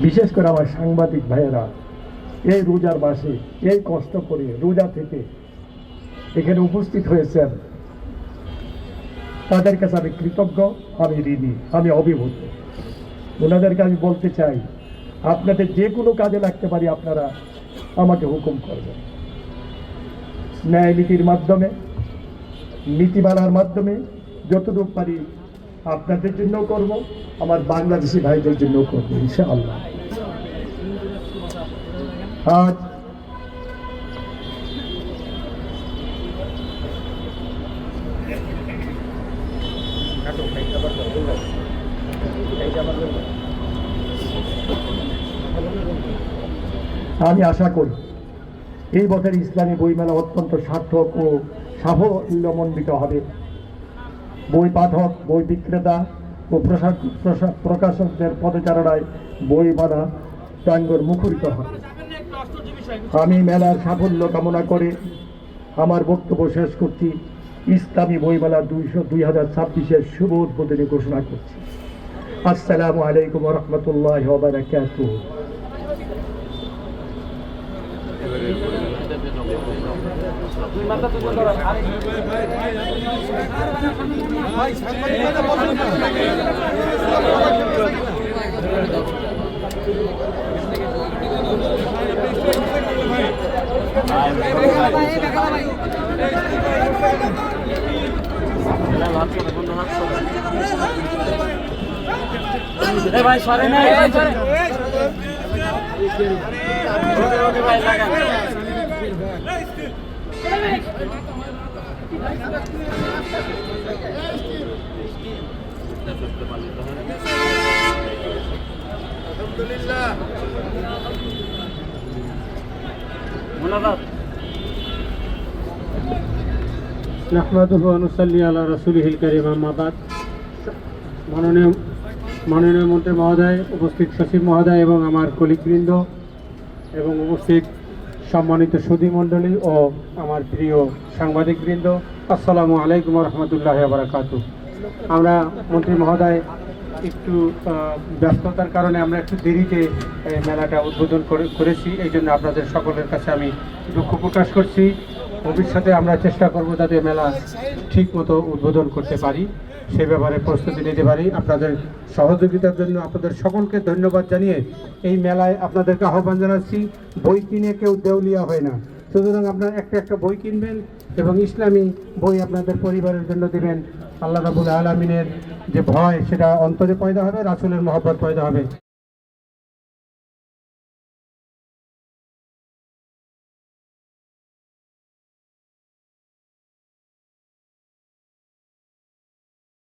বিশেষ করে আমার সাংবাদিক ভাইয়েরা এই রোজার মাসে এই কষ্ট করে রোজা থেকে এখানে উপস্থিত হয়েছেন, তাদের কাছে আমি কৃতজ্ঞ, আমি ঋণী, আমি অভিভূত। ওনাদেরকে আমি বলতে চাই, আপনাদের যে কোনো কাজে লাগতে পারি, আপনারা আমাকে হুকুম করবেন। ন্যায় নীতির মাধ্যমে, নীতিমালার মাধ্যমে যতটুকু পারি আপনাদের জন্য করব, আমার বাংলাদেশি ভাইদের জন্য করবো ইনশাআল্লাহ। আজ আমি আশা করি এই বছর ইসলামী বইমেলা অত্যন্ত সার্থক ও সাফল্যমণ্ডিত হবে। বই পাঠক, বই বিক্রেতা ও প্রকাশকদের পদচারণায় বই বাঁধা প্রাঙ্গণ মুখরিত হবে। আমি মেলার সাফল্য কামনা করে আমার বক্তব্য শেষ করছি। ইসলামী বইমেলা 2026-এর শুভ উদ্বোধনী ঘোষণা করছি। আসসালামু আলাইকুম ওয়া রাহমাতুল্লাহি ওয়া বারাকাতুহু। ভাই সরে না নাহমাদুহু ওয়া নুসাল্লি আলা রাসূলিহিল কারীম, আম্মা বাদ। মাননীয় মন্ত্রী মহোদয়, উপস্থিত সচিব মহোদয় এবং আমার কলিগবৃন্দ এবং উপস্থিত সম্মানিত সুধী মণ্ডলী ও আমার প্রিয় সাংবাদিকবৃন্দ, আসসালামু আলাইকুম ওয়া রাহমাতুল্লাহি ওয়া বারাকাতুহু। আমরা মন্ত্রী মহোদয় একটু ব্যস্ততার কারণে আমরা একটু দেরিতে মেলাটা উদ্বোধন করেছি, এই জন্য আপনাদের সকলের কাছে আমি দুঃখ প্রকাশ করছি। ভবিষ্যতে আমরা চেষ্টা করব যাতে মেলা ঠিক মতো উদ্বোধন করতে পারি, সে ব্যাপারে প্রস্তুতি নিতে পারি। আপনাদের সহযোগিতার জন্য আপনাদের সকলকে ধন্যবাদ জানিয়ে এই মেলায় আপনাদেরকে আহ্বান জানাচ্ছি, বই কিনে কেউ দেউলিয়া হয় না। সুতরাং আপনারা একটা বই কিনবেন এবং ইসলামী বই আপনাদের পরিবারের জন্য দেবেন। আল্লাহ রাব্বুল আলামিনের যে ভয় সেটা অন্তরে পয়দা হবে, রাসূলের মহব্বত পয়দা হবে।